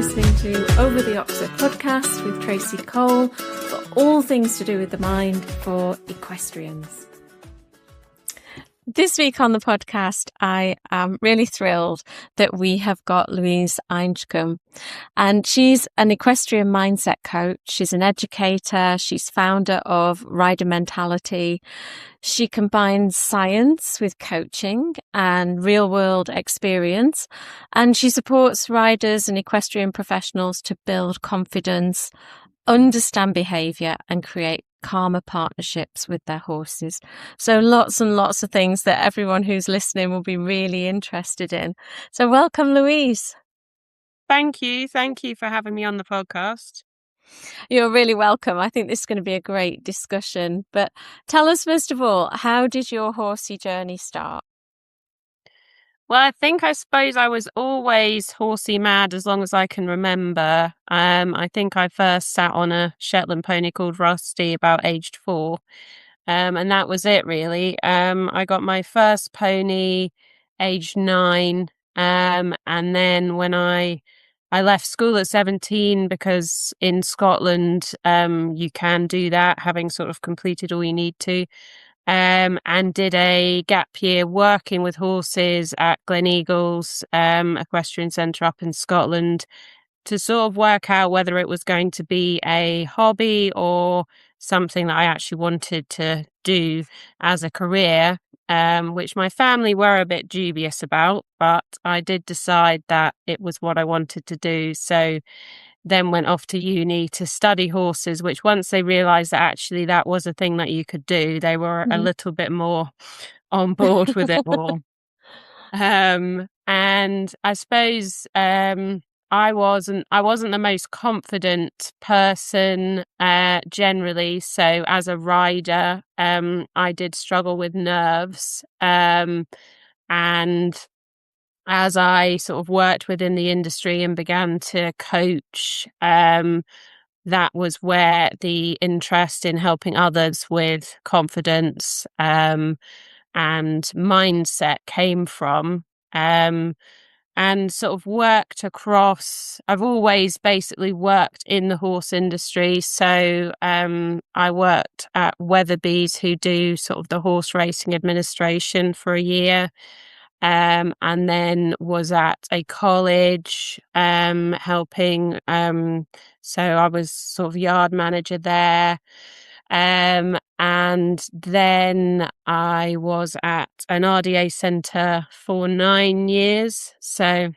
listening to Over the Oxer podcast with Tracy Cole for all things to do with the mind for equestrians. This week on the podcast, I am really thrilled that we have got Louise Einchcomb, and she's an equestrian mindset coach. She's an educator. She's founder of Rider Mentality. She combines science with coaching and real-world experience, and she supports riders and equestrian professionals to build confidence, understand behaviour, and create calmer partnerships with their horses. So lots and lots of things that everyone who's listening will be really interested in. So welcome, Louise. Thank you. Thank you for having me on the podcast. You're really welcome. I think this is going to be a great discussion. But tell us, first of all, how did your horsey journey start? Well, I suppose I was always horsey mad as long as I can remember. I think I first sat on a Shetland pony called Rusty about aged 4. And that was it, really. I got my first pony aged 9. And then when I left school at 17, because in Scotland, you can do that, having sort of completed all you need to. And did a gap year working with horses at Gleneagles Equestrian Centre up in Scotland to sort of work out whether it was going to be a hobby or something that I actually wanted to do as a career, which my family were a bit dubious about, but I did decide that it was what I wanted to do. So then went off to uni to study horses, which once they realised that actually that was a thing that you could do, they were a little bit more on board with it all. And I suppose I wasn't the most confident person generally. So as a rider, I did struggle with nerves. And as I sort of worked within the industry and began to coach, that was where the interest in helping others with confidence and mindset came from. And sort of worked across, I've always basically worked in the horse industry. So I worked at Weatherby's, who do sort of the horse racing administration, for a year. And then was at a college helping. So I was sort of yard manager there. And then I was at an RDA centre for 9 years, so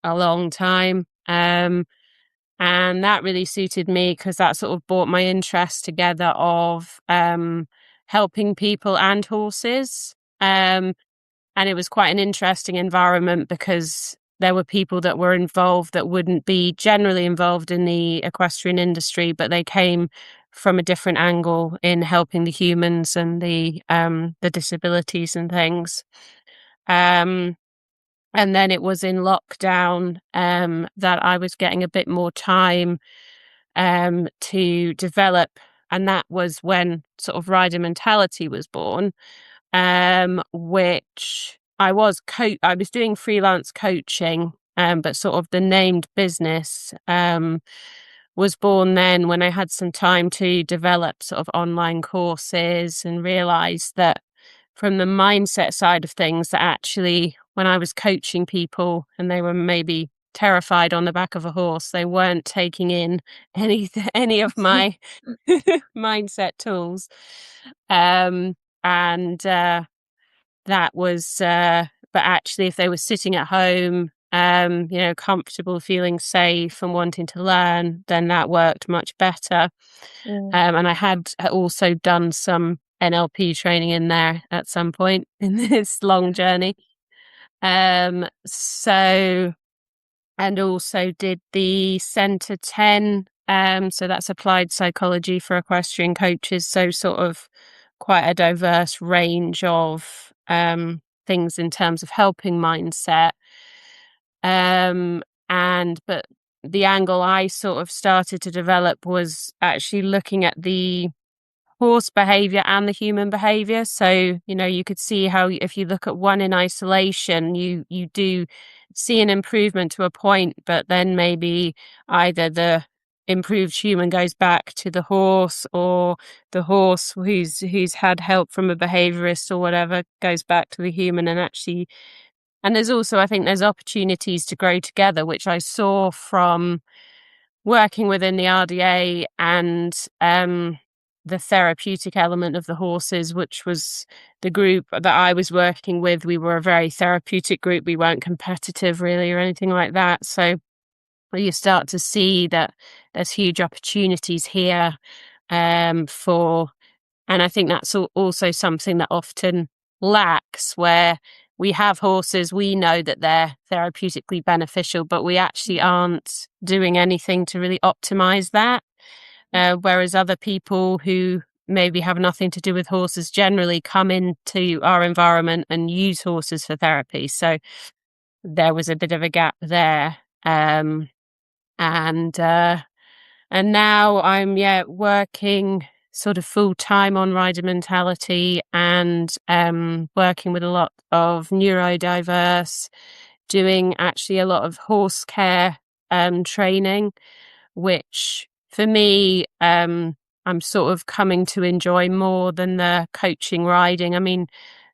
a long time. And that really suited me because that sort of brought my interest together of helping people and horses. And it was quite an interesting environment because there were people that were involved that wouldn't be generally involved in the equestrian industry, but they came from a different angle in helping the humans and the disabilities and things. And then it was in lockdown that I was getting a bit more time to develop, and that was when sort of Rider Mentality was born. Which I was doing freelance coaching, but sort of the named business was born then when I had some time to develop sort of online courses and realised that from the mindset side of things, that actually when I was coaching people and they were maybe terrified on the back of a horse, they weren't taking in any of my mindset tools. And that was, but actually, if they were sitting at home, comfortable, feeling safe and wanting to learn, then that worked much better. And I had also done some NLP training in there at some point in this long journey. So, and also did the Centre 10. So that's applied psychology for equestrian coaches. So sort of quite a diverse range of things in terms of helping mindset. But the angle I sort of started to develop was actually looking at the horse behavior and the human behavior. So, you could see how if you look at one in isolation, you do see an improvement to a point, but then maybe either the improved human goes back to the horse, or the horse who's had help from a behaviorist or whatever goes back to the human. And there's also, I think there's opportunities to grow together, which I saw from working within the RDA and the therapeutic element of the horses, which was the group that I was working with. We were a very therapeutic group. We weren't competitive really or anything like that. So you start to see that there's huge opportunities here for, and I think that's also something that often lacks, where we have horses, we know that they're therapeutically beneficial, but we actually aren't doing anything to really optimize that. Whereas other people who maybe have nothing to do with horses generally come into our environment and use horses for therapy. So there was a bit of a gap there. And now I'm working sort of full time on rider mentality, and working with a lot of neurodiverse, doing actually a lot of horse care training, which for me I'm sort of coming to enjoy more than the coaching riding. I mean,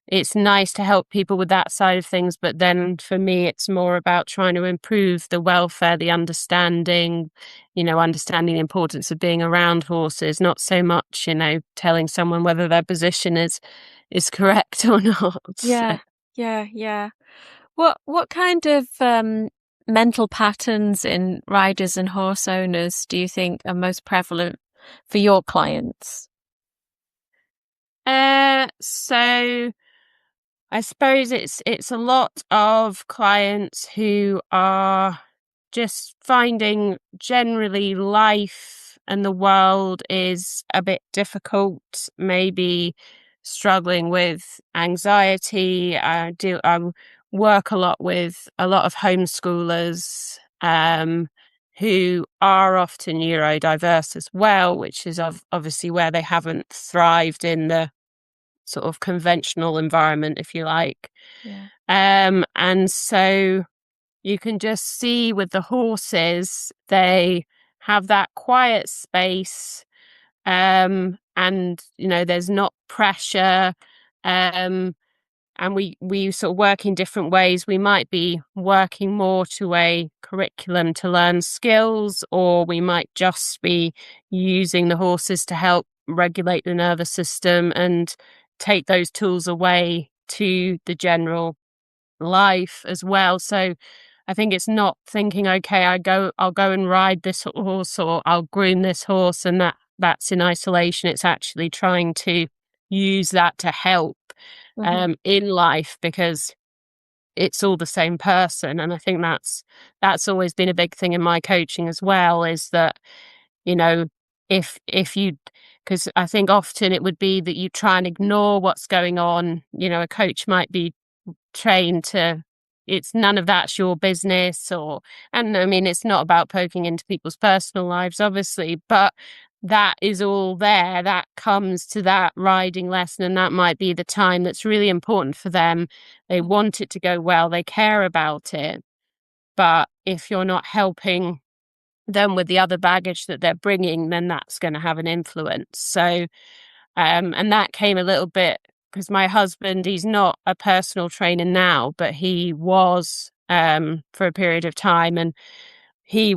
it's nice to help people with that side of things, but then for me, it's more about trying to improve the welfare, the understanding, understanding the importance of being around horses, not so much, telling someone whether their position is correct or not. Yeah, yeah, yeah. What kind of mental patterns in riders and horse owners do you think are most prevalent for your clients? So I suppose it's a lot of clients who are just finding generally life and the world is a bit difficult, maybe struggling with anxiety. I work a lot with a lot of homeschoolers who are often neurodiverse as well, which is obviously where they haven't thrived in the sort of conventional environment, if you like. Yeah. And so you can just see with the horses, they have that quiet space, and there's not pressure, and we sort of work in different ways. We might be working more to a curriculum to learn skills, or we might just be using the horses to help regulate the nervous system and take those tools away to the general life as well. So I think it's not thinking, okay, I'll go and ride this horse, or I'll groom this horse, and that's in isolation. It's actually trying to use that to help in life, because it's all the same person. And I think that's always been a big thing in my coaching as well, is that, if you, because I think often it would be that you try and ignore what's going on. A coach might be trained to, it's none of that's your business, and I mean, it's not about poking into people's personal lives, obviously, but that is all there. That comes to that riding lesson, and that might be the time that's really important for them. They want it to go well. They care about it. But if you're not helping them with the other baggage that they're bringing, then that's going to have an influence. So, and that came a little bit because my husband, he's not a personal trainer now, but he was for a period of time, and he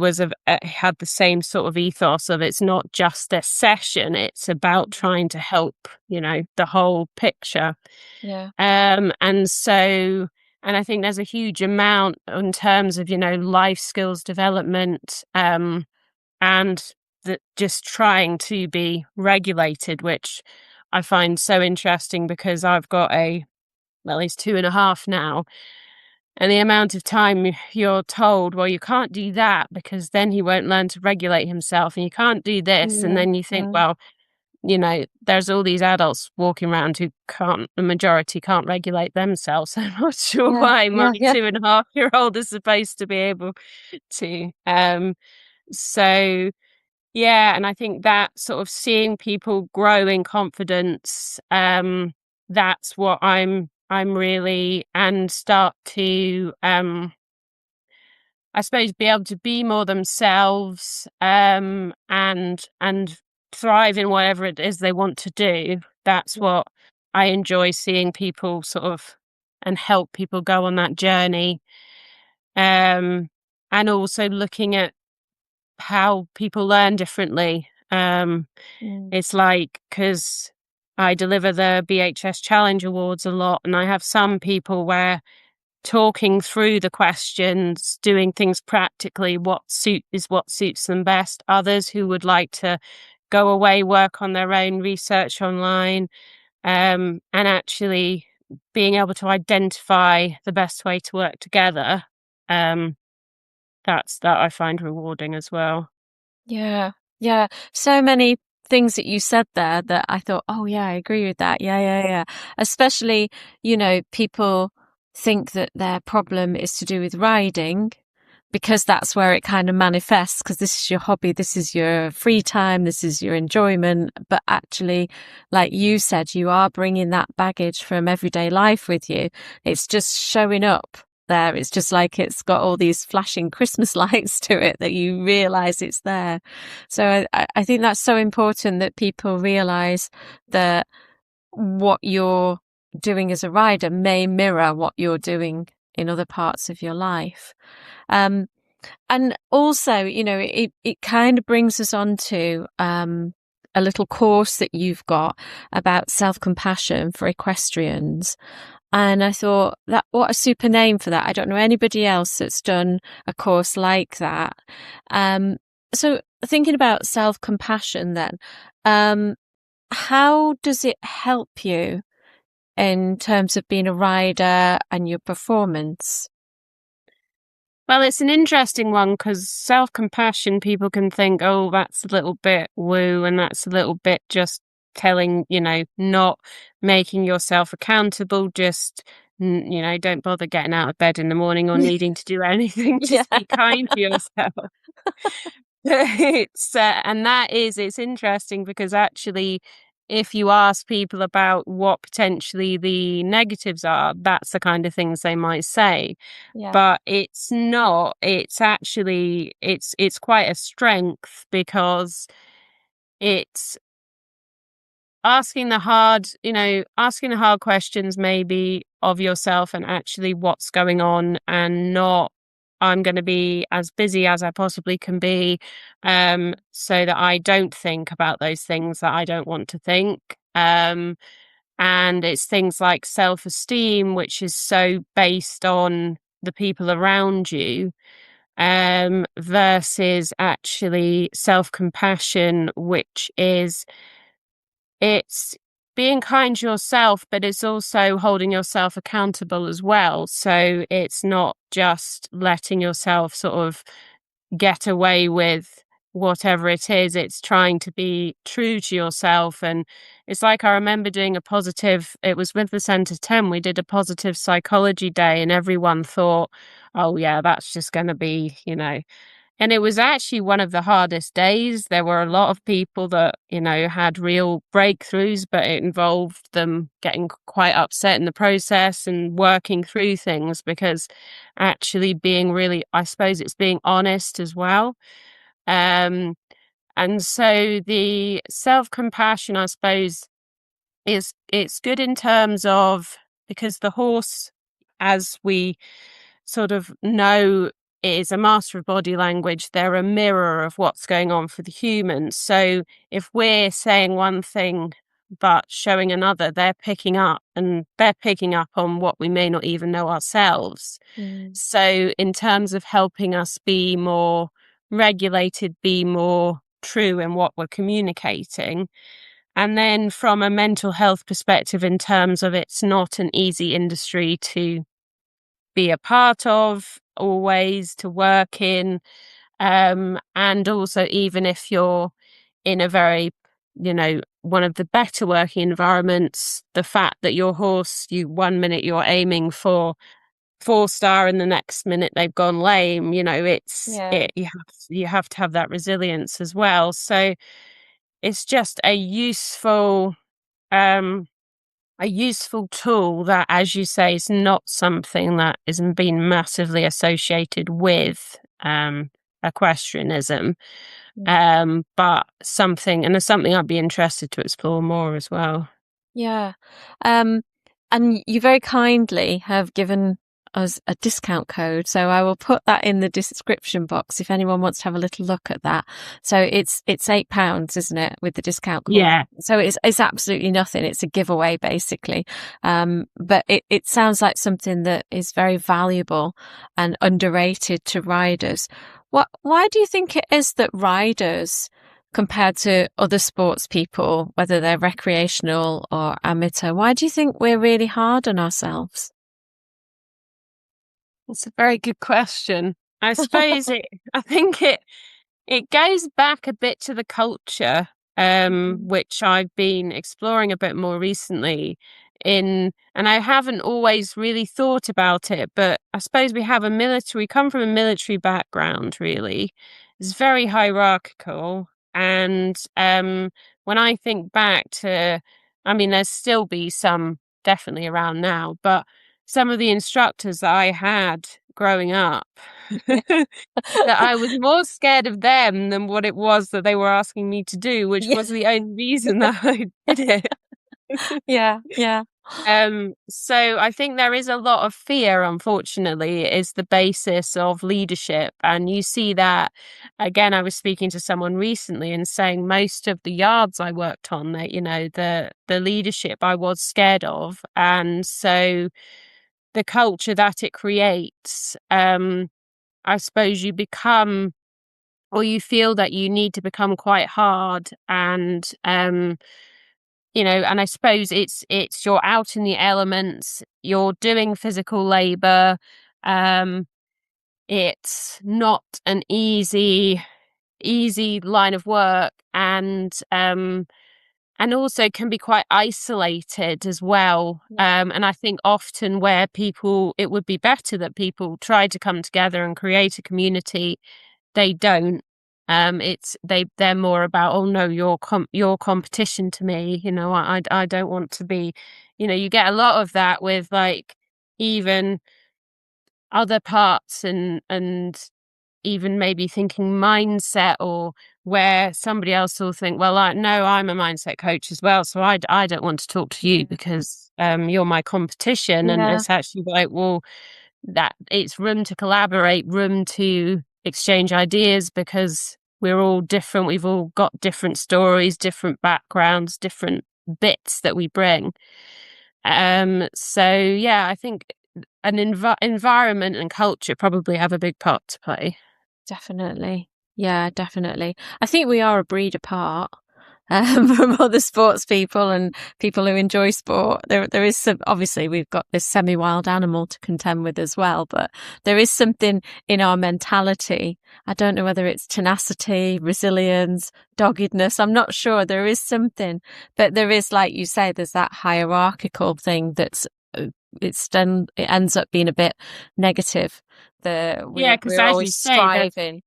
had the same sort of ethos of, it's not just a session, it's about trying to help, the whole picture. Yeah. And so, and I think there's a huge amount in terms of, life skills development, and just trying to be regulated, which I find so interesting, because I've got he's 2.5 now. And the amount of time you're told, well, you can't do that because then he won't learn to regulate himself, and you can't do this. And then you think, well, there's all these adults walking around who the majority can't regulate themselves. I'm not sure why my 2.5-year-old is supposed to be able to. So Yeah, and I think that sort of seeing people grow in confidence, that's what I'm really, and start to I suppose be able to be more themselves, and thrive in whatever it is they want to do. That's what I enjoy seeing people sort of, and help people go on that journey. Um, and also looking at how people learn differently. Mm. It's like, because I deliver the BHS Challenge Awards a lot, and I have some people where talking through the questions, doing things practically, what suits them best. Others who would like to go away, work on their own research online, and actually being able to identify the best way to work together. Um, that I find rewarding as well. Yeah. Yeah. So many things that you said there that I thought, oh yeah, I agree with that. Yeah, yeah, yeah. Especially, people think that their problem is to do with riding because that's where it kind of manifests, because this is your hobby, this is your free time, this is your enjoyment. But actually, like you said, you are bringing that baggage from everyday life with you. It's just showing up there. It's just like it's got all these flashing Christmas lights to it that you realize it's there. So I think that's so important that people realize that what you're doing as a rider may mirror what you're doing in other parts of your life. And also, it kind of brings us on to a little course that you've got about self-compassion for equestrians. And I thought, that what a super name for that. I don't know anybody else that's done a course like that. So thinking about self-compassion then, how does it help you in terms of being a rider and your performance? Well, it's an interesting one because self-compassion, people can think, oh, that's a little bit woo, and that's a little bit just telling, not making yourself accountable, just, don't bother getting out of bed in the morning or needing to do anything, Yeah. just be kind to yourself. It's interesting because actually, if you ask people about what potentially the negatives are, that's the kind of things they might say. Yeah. But it's not. It's actually, it's quite a strength, because it's asking the hard questions maybe of yourself, and actually what's going on, and not, I'm going to be as busy as I possibly can be, so that I don't think about those things that I don't want to think. And it's things like self-esteem, which is so based on the people around you, versus actually self-compassion, which is, it's being kind to yourself, but it's also holding yourself accountable as well. So it's not just letting yourself sort of get away with whatever it is. It's trying to be true to yourself. And it's like, I remember doing it was with the Centre 10, we did a positive psychology day, and everyone thought, oh yeah, that's just going to be, and it was actually one of the hardest days. There were a lot of people that, had real breakthroughs, but it involved them getting quite upset in the process and working through things, because actually being really, I suppose it's being honest as well. Um, and so the self-compassion, I suppose, it's good in terms of, because the horse, as we sort of know, is a master of body language. They're a mirror of what's going on for the humans. So if we're saying one thing but showing another, they're picking up on what we may not even know ourselves. Mm. So in terms of helping us be more regulated, be more true in what we're communicating. And then from a mental health perspective, in terms of, it's not an easy industry to be a part of, always to work in. And also, even if you're in a very, one of the better working environments, the fact that your horse, 1 minute you're aiming for 4-star and the next minute they've gone lame. Yeah. You have to have that resilience as well. So it's just um a useful tool that, as you say, is not something that isn't been massively associated with equestrianism, but something I'd be interested to explore more as well. Yeah. Um, and you very kindly have given us a discount code. So I will put that in the description box if anyone wants to have a little look at that. So it's £8, isn't it, with the discount code? Yeah. So it's absolutely nothing. It's a giveaway basically. But it sounds like something that is very valuable and underrated to riders. Why do you think it is that riders, compared to other sports people, whether they're recreational or amateur, why do you think we're really hard on ourselves? That's a very good question. I think it goes back a bit to the culture, which I've been exploring a bit more recently and I haven't always really thought about it, but I suppose we come from a military background, really. It's very hierarchical. And when I think back to, I mean, there's still be some definitely around now, but some of the instructors that I had growing up, that I was more scared of them than what it was that they were asking me to do, which Yeah. was the only reason that I did it. Yeah. Yeah. So I think there is a lot of fear, unfortunately, is the basis of leadership. And you see that again, I was speaking to someone recently and saying most of the yards I worked on, that, the leadership I was scared of. And so the culture that it creates, I suppose you feel that you need to become quite hard and I suppose it's you're out in the elements, you're doing physical labor. Um, it's not an easy line of work, and also can be quite isolated as well. And I think often where it would be better that people try to come together and create a community, they don't. They're more about, oh no, your competition to me. I don't want to be. You get a lot of that with like even other parts and even maybe thinking mindset, or where somebody else will think, well, no, I'm a mindset coach as well, so I don't want to talk to you because you're my competition. And Yeah. it's actually like, well, that it's room to collaborate, room to exchange ideas, because we're all different. We've all got different stories, different backgrounds, different bits that we bring. So yeah, I think an environment and culture probably have a big part to play. Definitely. Yeah, definitely. I think we are a breed apart from other sports people and people who enjoy sport. There is some, obviously we've got this semi-wild animal to contend with as well, but there is something in our mentality. I don't know whether it's tenacity, resilience, doggedness. I'm not sure. There is something, but there is, like you say, there's that hierarchical thing that's it ends up being a bit negative. Yeah, because We're as you always say, striving.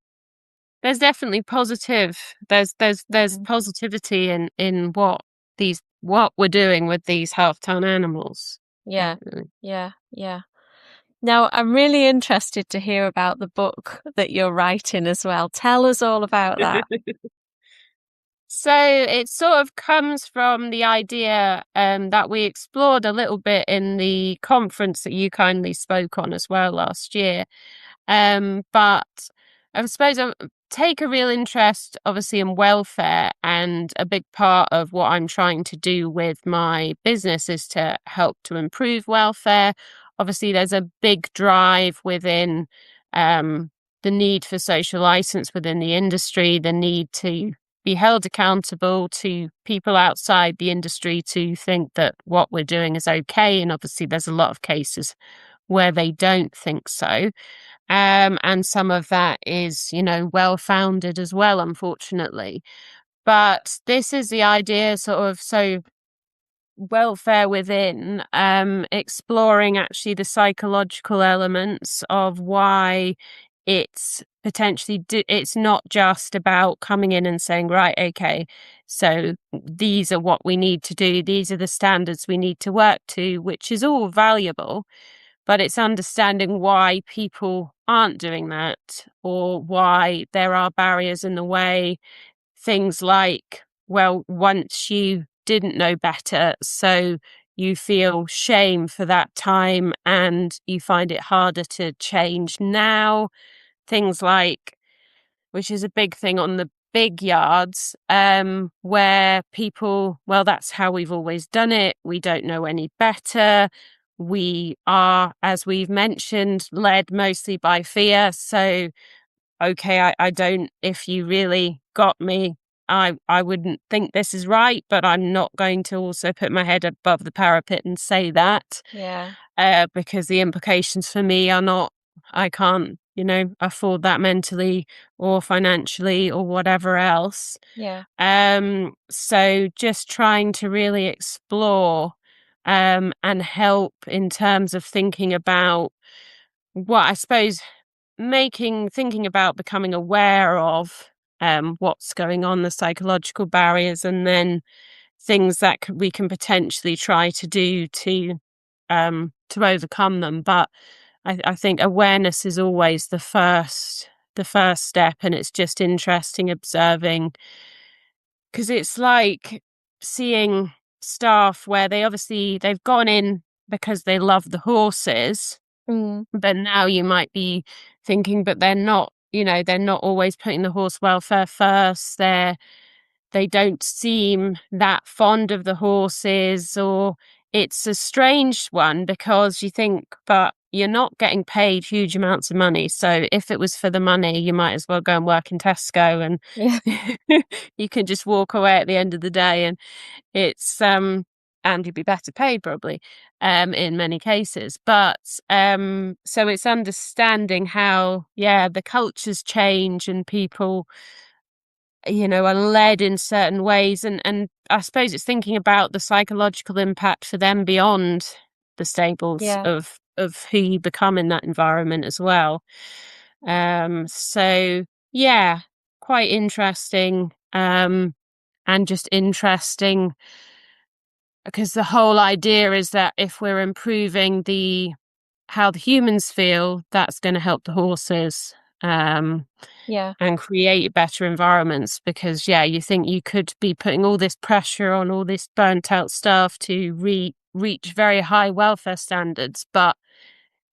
there's definitely positive. There's positivity in what we're doing with these half-ton animals. Yeah, Definitely. yeah, yeah. Now, I'm really interested to hear about the book that you're writing as well. Tell us all about that. So it sort of comes from the idea that we explored a little bit in the conference that you kindly spoke on as well last year. But I suppose I take a real interest, obviously, in welfare, and a big part of what I'm trying to do with my business is to help to improve welfare. Obviously, there's a big drive within the need for social license within the industry, the need to be held accountable to people outside the industry to think that what we're doing is okay. And obviously, there's a lot of cases where they don't think so. And some of that is, well founded as well, unfortunately. But this is the idea, sort of. So welfare within, exploring actually the psychological elements of why it's potentially it's not just about coming in and saying, right, okay, so these are what we need to do, these are the standards we need to work to, which is all valuable, but it's understanding why people aren't doing that, or why there are barriers in the way. Things like, well, once you didn't know better, so you feel shame for that time and you find it harder to change now. Things like, which is a big thing on the big yards, where people, well, that's how we've always done it. We don't know any better. We are, as we've mentioned, led mostly by fear. So okay, I don't, if you really got me, I wouldn't think this is right, but I'm not going to also put my head above the parapet and say that, Yeah. because the implications for me are not, I can't, afford that mentally or financially or whatever else. Yeah. So just trying to really explore, and help in terms of thinking about what I suppose thinking about becoming aware of what's going on, the psychological barriers, and then things that we can potentially try to do to overcome them. But I think awareness is always the first step, and it's just interesting observing, because it's like seeing staff where they've gone in because they love the horses, Mm. but now you might be thinking, but they're not always putting the horse welfare first. They don't seem that fond of the horses, or it's a strange one because you think, but you're not getting paid huge amounts of money. So if it was for the money, you might as well go and work in Tesco, and Yeah. you can just walk away at the end of the day, and it's and you'd be better paid probably, in many cases. But so it's understanding how, yeah, the cultures change and people, are led in certain ways, and I suppose it's thinking about the psychological impact for them beyond the stables Yeah. of who you become in that environment as well. So yeah, quite interesting, and just interesting, because the whole idea is that if we're improving how the humans feel, that's going to help the horses, Yeah. and create better environments. Because yeah, you think you could be putting all this pressure on all this burnt out staff to reach very high welfare standards, but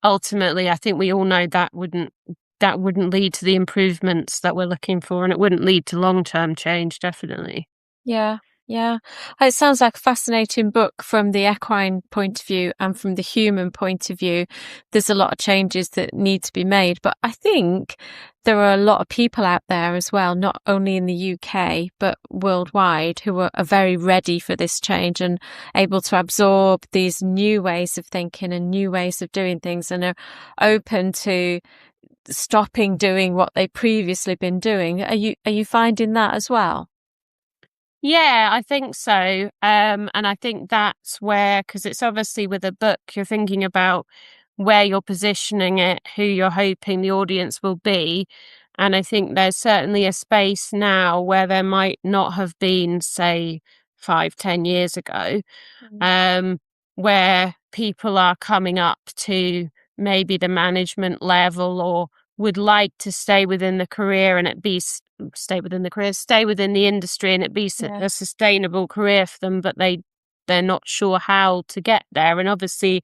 ultimately I think we all know that wouldn't lead to the improvements that we're looking for, and it wouldn't lead to long-term change, definitely. Yeah, yeah. It sounds like a fascinating book from the equine point of view and from the human point of view. There's a lot of changes that need to be made, but I think there are a lot of people out there as well, not only in the UK, but worldwide, who are very ready for this change and able to absorb these new ways of thinking and new ways of doing things, and are open to stopping doing what they've previously been doing. Are you finding that as well? Yeah, I think so. And I think that's where, because it's obviously with a book, you're thinking about where you're positioning it, who you're hoping the audience will be. And I think there's certainly a space now where there might not have been, say, 5, 10 years ago, Mm. um, where people are coming up to maybe the management level, or would like to stay within the career and stay within the industry, and it be Yeah, a sustainable career for them, but they're not sure how to get there. And obviously,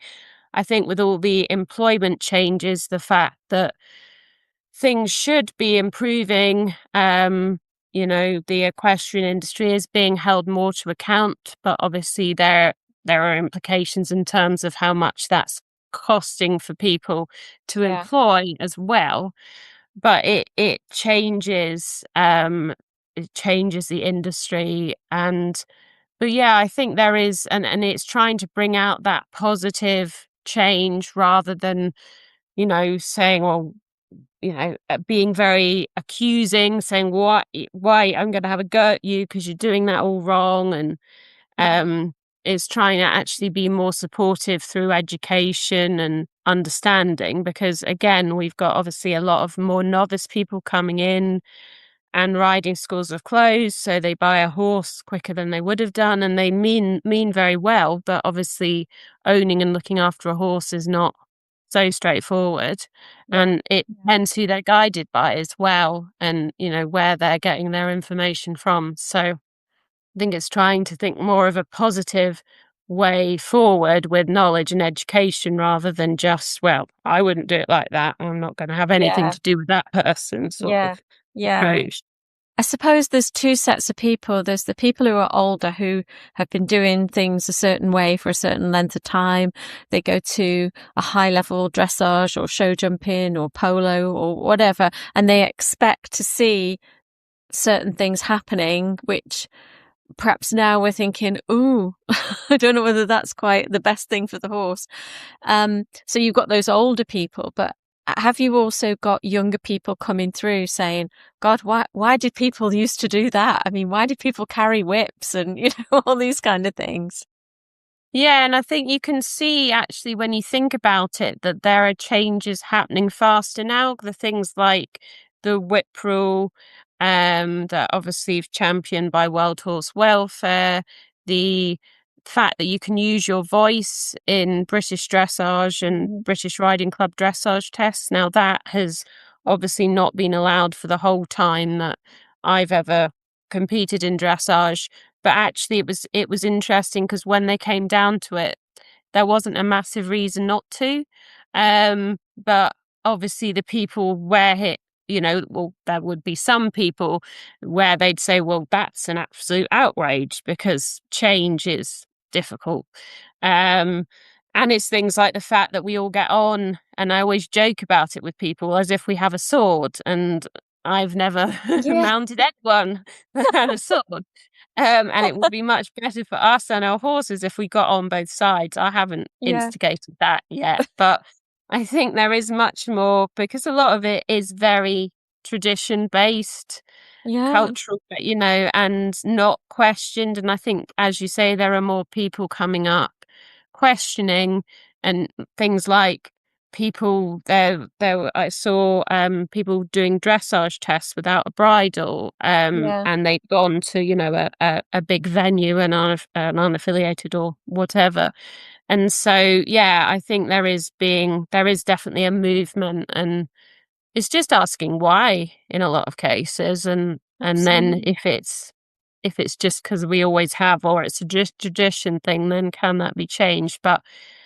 I think with all the employment changes, the fact that things should be improving. The equestrian industry is being held more to account, but obviously there are implications in terms of how much that's costing for people to yeah, employ as well. But it changes the industry. And but yeah, I think there is, and it's trying to bring out that positive change rather than, saying, well, being very accusing, saying, why I'm going to have a go at you because you're doing that all wrong. And yeah. is trying to actually be more supportive through education and understanding, because again, we've got obviously a lot of more novice people coming in, and riding schools have closed, so they buy a horse quicker than they would have done, and they mean very well, but obviously owning and looking after a horse is not so straightforward, Yeah. and it depends who they're guided by as well, and where they're getting their information from. So I think it's trying to think more of a positive way forward with knowledge and education, rather than just, well, I wouldn't do it like that, I'm not going to have anything Yeah. to do with that person sort Yeah. of Yeah. approach. I suppose there's two sets of people. There's the people who are older who have been doing things a certain way for a certain length of time. They go to a high level dressage or show jumping or polo or whatever, and they expect to see certain things happening, which perhaps now we're thinking, ooh, I don't know whether that's quite the best thing for the horse. So you've got those older people, but have you also got younger people coming through saying, God, why did people used to do that? I mean, why did people carry whips and, all these kind of things? Yeah, and I think you can see actually when you think about it that there are changes happening faster now. The things like the whip rule, that obviously is championed by World Horse Welfare, the fact that you can use your voice in British dressage and Mhm. British Riding Club dressage tests. Now that has obviously not been allowed for the whole time that I've ever competed in dressage. But actually it was interesting, because when they came down to it, there wasn't a massive reason not to. But obviously the people where well, there would be some people where they'd say, well, that's an absolute outrage because change is difficult. Um, and it's things like the fact that we all get on, and I always joke about it with people as if we have a sword, and I've never Yeah, mounted anyone that had a sword. And it would be much better for us and our horses if we got on both sides. I haven't yeah, instigated that yet, but I think there is much more, because a lot of it is very tradition based, yeah, cultural, and not questioned. And I think, as you say, there are more people coming up questioning, and things like I saw people doing dressage tests without a bridle, yeah, and they'd gone to a big venue and an unaffiliated or whatever. And so yeah, I think there is definitely a movement, and it's just asking why in a lot of cases, and then absolutely. if it's just because we always have, or it's a just tradition thing, then can that be changed?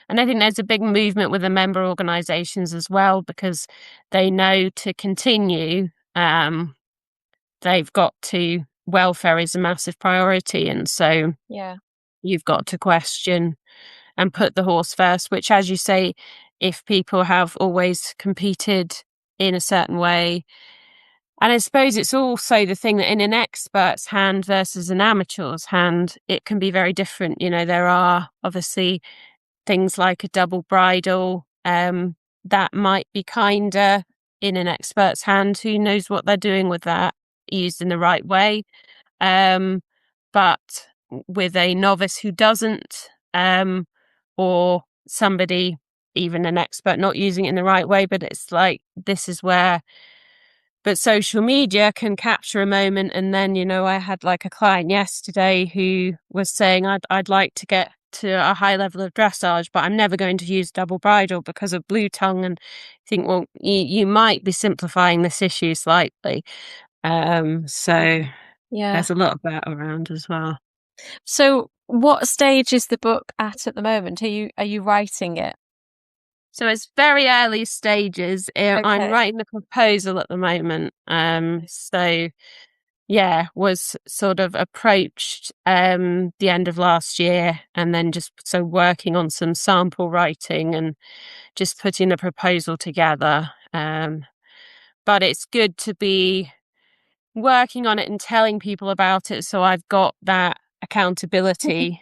And I think there's a big movement with the member organisations as well, because they know to continue, they've got to, welfare is a massive priority, and so Yeah, you've got to question and put the horse first, which, as you say, if people have always competed in a certain way. And I suppose it's also the thing that in an expert's hand versus an amateur's hand, it can be very different. There are obviously things like a double bridle, that might be kinder in an expert's hand who knows what they're doing with that, used in the right way. Um, but with a novice who doesn't, or somebody, even an expert, not using it in the right way, but it's like, this is where, but social media can capture a moment. And then, I had like a client yesterday who was saying, I'd like to get to a high level of dressage, but I'm never going to use double bridle because of blue tongue. And I think, well, you might be simplifying this issue slightly. So yeah. there's a lot of that around as well. So what stage is the book at the moment? Are you writing it? So it's very early stages. I'm Okay. writing the proposal at the moment. So yeah, was sort of approached the end of last year, and then just so working on some sample writing and just putting the proposal together. But it's good to be working on it and telling people about it, so I've got that accountability.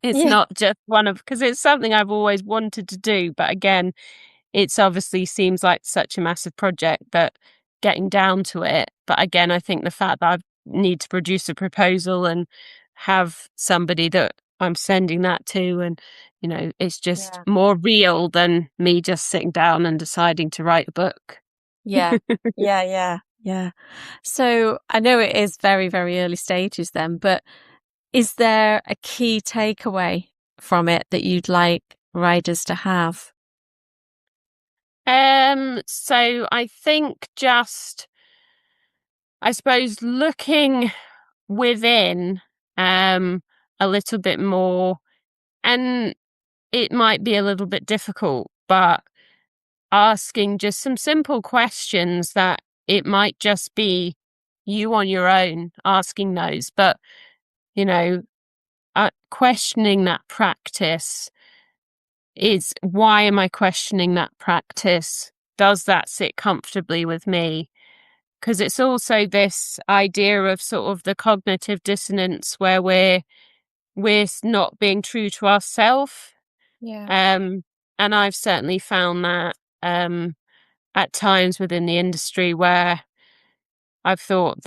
It's Yeah. not just because it's something I've always wanted to do, but again, it's obviously seems like such a massive project that getting down to it. But again, I think the fact that I need to produce a proposal and have somebody that I'm sending that to, and it's just Yeah. more real than me just sitting down and deciding to write a book. Yeah. Yeah. Yeah. Yeah. So I know it is very, very early stages then, but is there a key takeaway from it that you'd like riders to have? So I think just, I suppose, looking within a little bit more, and it might be a little bit difficult, but asking just some simple questions that it might just be you on your own asking those, but you know, questioning that practice is, why am I questioning that practice? Does that sit comfortably with me? Because it's also this idea of sort of the cognitive dissonance where we're not being true to ourselves. Yeah. And I've certainly found that at times within the industry where I've thought,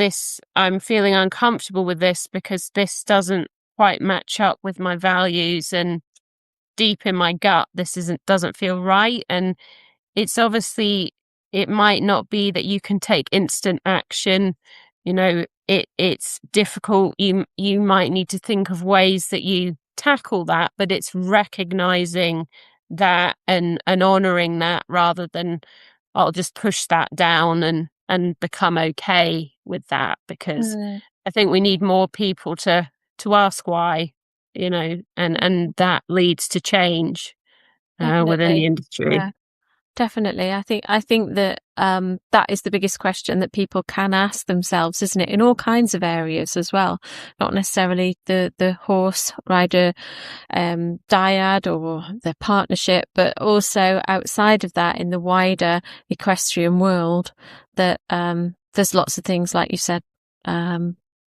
I'm feeling uncomfortable with this because this doesn't quite match up with my values, and deep in my gut, doesn't feel right. And it's obviously, it might not be that you can take instant action. It's difficult. You might need to think of ways that you tackle that, but it's recognizing that and honoring that, rather than I'll just push that down and become okay with that, because Mm, I think we need more people to ask why, and that leads to change within the definitely. industry. Yeah. Definitely. I think that that is the biggest question that people can ask themselves, isn't it? In all kinds of areas as well. Not necessarily the horse rider dyad or the partnership, but also outside of that in the wider equestrian world, that there's lots of things, like you said,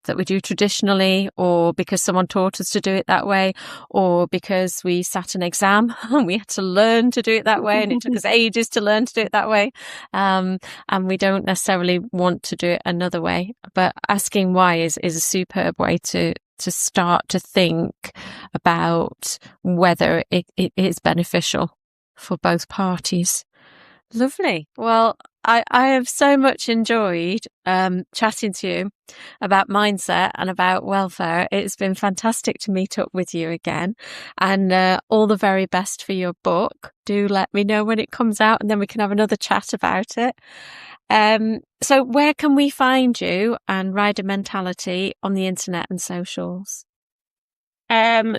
that we do traditionally, or because someone taught us to do it that way, or because we sat an exam and we had to learn to do it that way, and it took us ages to learn to do it that way. And we don't necessarily want to do it another way. But asking why is a superb way to start to think about whether it is beneficial for both parties. Lovely. Well, I have so much enjoyed chatting to you about mindset and about welfare. It's been fantastic to meet up with you again, and all the very best for your book. Do let me know when it comes out, and then we can have another chat about it. So where can we find you and Rider Mentality on the internet and socials?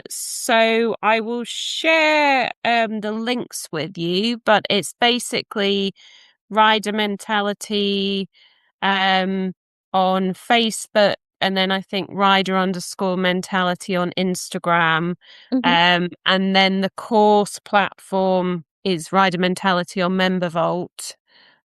So I will share the links with you, but it's basically Rider Mentality on Facebook, and then I think Rider_mentality on Instagram. Mm-hmm. And then the course platform is Rider Mentality on MemberVault.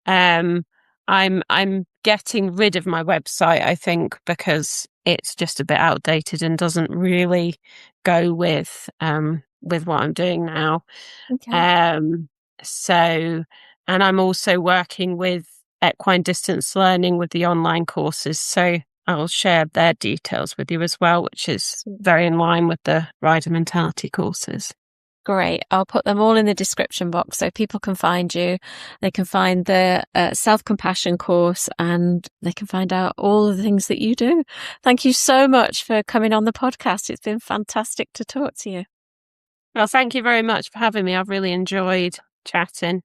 Um, I'm getting rid of my website, I think, because it's just a bit outdated and doesn't really go with what I'm doing now. Okay. Um, so, and I'm also working with equine distance learning with the online courses. So I'll share their details with you as well, which is very in line with the rider mentality courses. Great. I'll put them all in the description box so people can find you. They can find the self-compassion course, and they can find out all the things that you do. Thank you so much for coming on the podcast. It's been fantastic to talk to you. Well, thank you very much for having me. I've really enjoyed chatting.